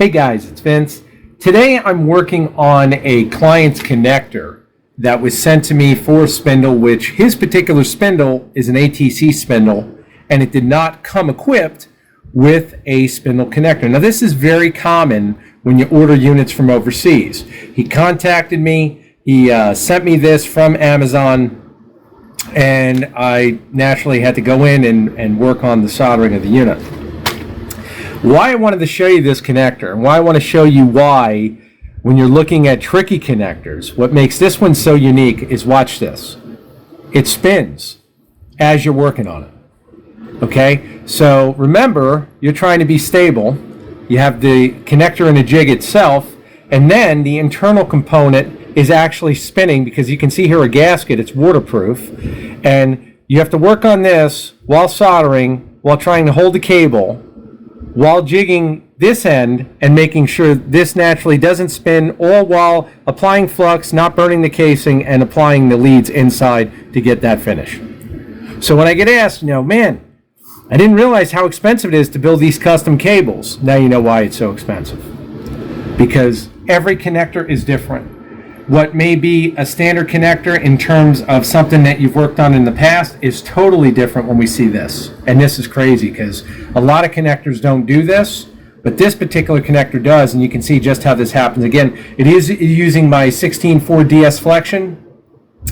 Hey guys, it's Vince. Today I'm working on a client's connector that was sent to me for Spindle, which his particular spindle is an ATC spindle, and it did not come equipped with a spindle connector. Now this is very common when you order units from overseas. He contacted me, he sent me this from Amazon, and I naturally had to go in and work on the soldering of the unit. Why I wanted to show you this connector, and why I want to show you why when you're looking at tricky connectors, what makes this one so unique is, watch this. It spins as you're working on it. Okay, so remember, you're trying to be stable. You have the connector and the jig itself, and then the internal component is actually spinning, because you can see here a gasket, it's waterproof, and you have to work on this while soldering, while trying to hold the cable, while jigging this end and making sure this naturally doesn't spin, all while applying flux, not burning the casing, and applying the leads inside to get that finish. So when I get asked, man, I didn't realize how expensive it is to build these custom cables. Now you know why it's so expensive. Because every connector is different. What may be a standard connector in terms of something that you've worked on in the past is totally different when we see this. And this is crazy because a lot of connectors don't do this, but this particular connector does, and you can see just how this happens. Again, it is using my 16.4 DS flexion.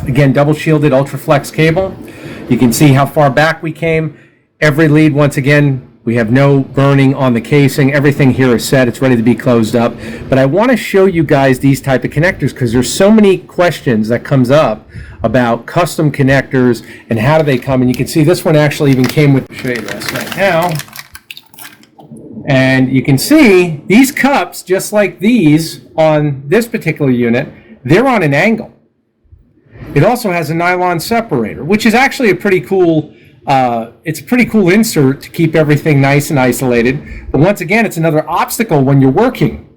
Again, double shielded ultra flex cable. You can see how far back we came. Every lead, once again, we have no burning on the casing. Everything here is set. It's ready to be closed up. But I want to show you guys these type of connectors because there's so many questions that comes up about custom connectors and how do they come. And you can see this one actually even came with, I'll show you this right now. And you can see these cups, just like these on this particular unit, they're on an angle. It also has a nylon separator, which is actually a pretty cool it's a pretty cool insert to keep everything nice and isolated. But once again, it's another obstacle when you're working.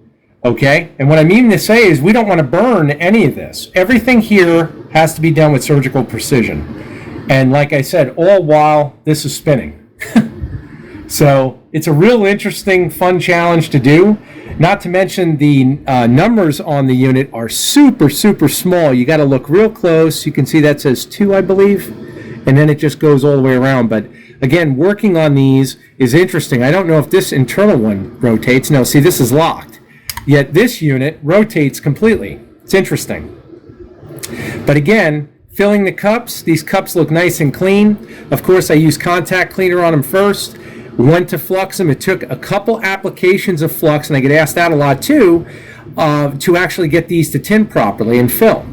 Okay? And what I mean to say is we don't want to burn any of this. Everything here has to be done with surgical precision. And like I said, all while this is spinning. So it's a real interesting, fun challenge to do. Not to mention the numbers on the unit are super, super small. You got to look real close. You can see that says 2, I believe. And then it just goes all the way around. But again, working on these is interesting. I don't know if this internal one rotates. No, see, this is locked. Yet this unit rotates completely. It's interesting. But again, filling the cups, these cups look nice and clean. Of course, I used contact cleaner on them first. Went to flux them. It took a couple applications of flux, and I get asked that a lot too, to actually get these to tin properly and fill.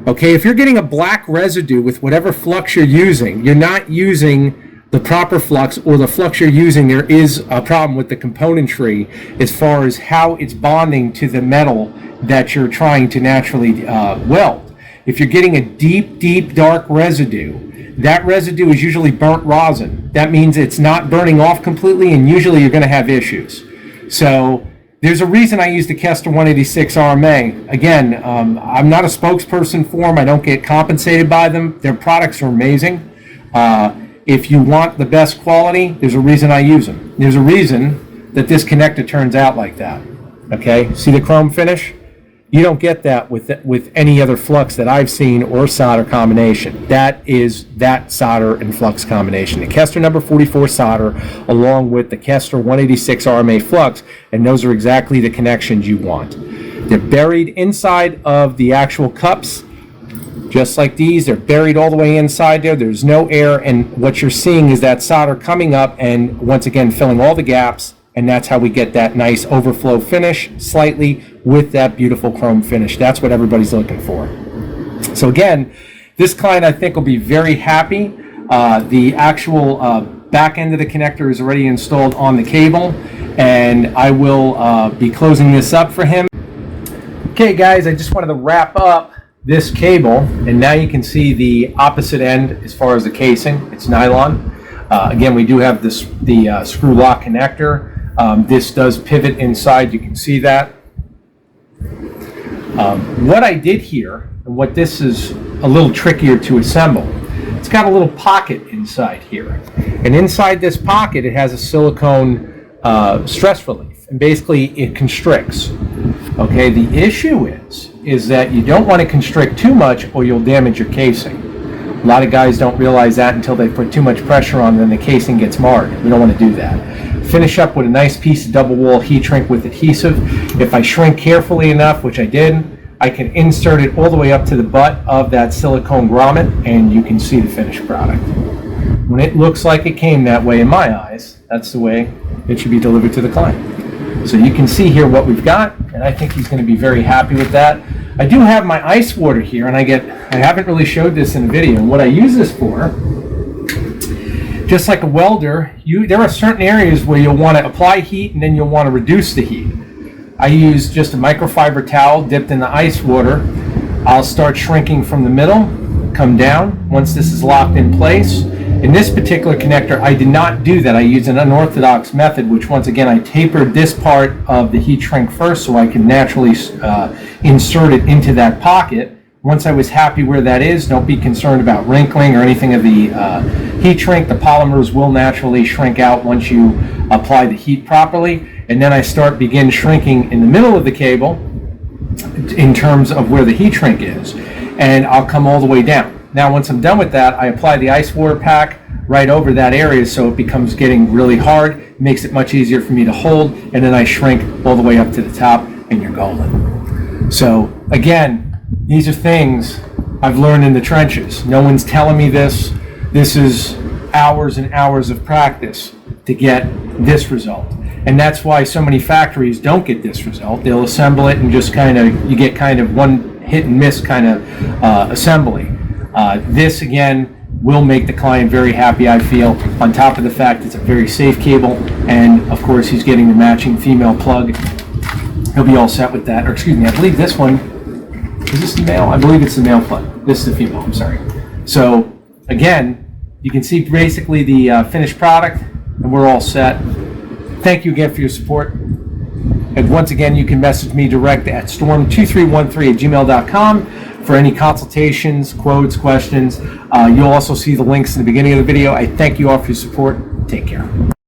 Okay, if you're getting a black residue with whatever flux you're using, you're not using the proper flux, or the flux you're using, there is a problem with the componentry as far as how it's bonding to the metal that you're trying to naturally weld. If you're getting a deep, deep, dark residue, that residue is usually burnt rosin. That means it's not burning off completely, and usually you're going to have issues. So there's a reason I use the Kester 186 RMA. Again, I'm not a spokesperson for them. I don't get compensated by them. Their products are amazing. If you want the best quality, there's a reason I use them. There's a reason that this connector turns out like that. Okay, see the chrome finish? You don't get that with any other flux that I've seen or solder combination. That is that solder and flux combination. The Kester number 44 solder along with the Kester 186 RMA flux, and those are exactly the connections you want. They're buried inside of the actual cups, just like these. They're buried all the way inside there. There's no air, and what you're seeing is that solder coming up and once again filling all the gaps. And that's how we get that nice overflow finish, slightly, with that beautiful chrome finish. That's what everybody's looking for. So again, this client I think will be very happy. The actual back end of the connector is already installed on the cable, and I will be closing this up for him. Okay guys, I just wanted to wrap up this cable, and now you can see the opposite end as far as the casing. It's nylon. Again, we do have this, the screw lock connector. This does pivot inside, you can see that. What I did here, and what this is a little trickier to assemble, it's got a little pocket inside here. And inside this pocket, it has a silicone stress relief. and basically it constricts. Okay, the issue is that you don't want to constrict too much or you'll damage your casing. A lot of guys don't realize that until they put too much pressure on, then the casing gets marred. We don't want to do that. Finish up with a nice piece of double wall heat shrink with adhesive. If I shrink carefully enough, which I did, I can insert it all the way up to the butt of that silicone grommet, and you can see the finished product. When it looks like it came that way in my eyes, that's the way it should be delivered to the client. So you can see here what we've got, and I think he's going to be very happy with that. I do have my ice water here, and I haven't really showed this in a video. What I use this for, just like a welder, there are certain areas where you'll want to apply heat and then you'll want to reduce the heat. I use just a microfiber towel dipped in the ice water. I'll start shrinking from the middle, come down. Once this is locked in place, in this particular connector, I did not do that. I used an unorthodox method, which once again, I tapered this part of the heat shrink first so I can naturally insert it into that pocket. Once I was happy where that is, don't be concerned about wrinkling or anything of the heat shrink. The polymers will naturally shrink out once you apply the heat properly. And then I begin shrinking in the middle of the cable in terms of where the heat shrink is. And I'll come all the way down. Now, once I'm done with that, I apply the ice water pack right over that area so it becomes getting really hard. It makes it much easier for me to hold, and then I shrink all the way up to the top, and you're golden. So, again, these are things I've learned in the trenches. No one's telling me this. This is hours and hours of practice to get this result. And that's why so many factories don't get this result. They'll assemble it and just you get kind of one hit and miss kind of assembly. This, again, will make the client very happy, I feel, on top of the fact it's a very safe cable, and of course he's getting the matching female plug. He'll be all set with that. Or excuse me, I believe this one, is this the male? I believe it's the male plug. This is the female, I'm sorry. So, again, you can see basically the finished product, and we're all set. Thank you again for your support. And once again, you can message me direct at storm2313@gmail.com for any consultations, quotes, questions. You'll also see the links in the beginning of the video. I thank you all for your support. Take care.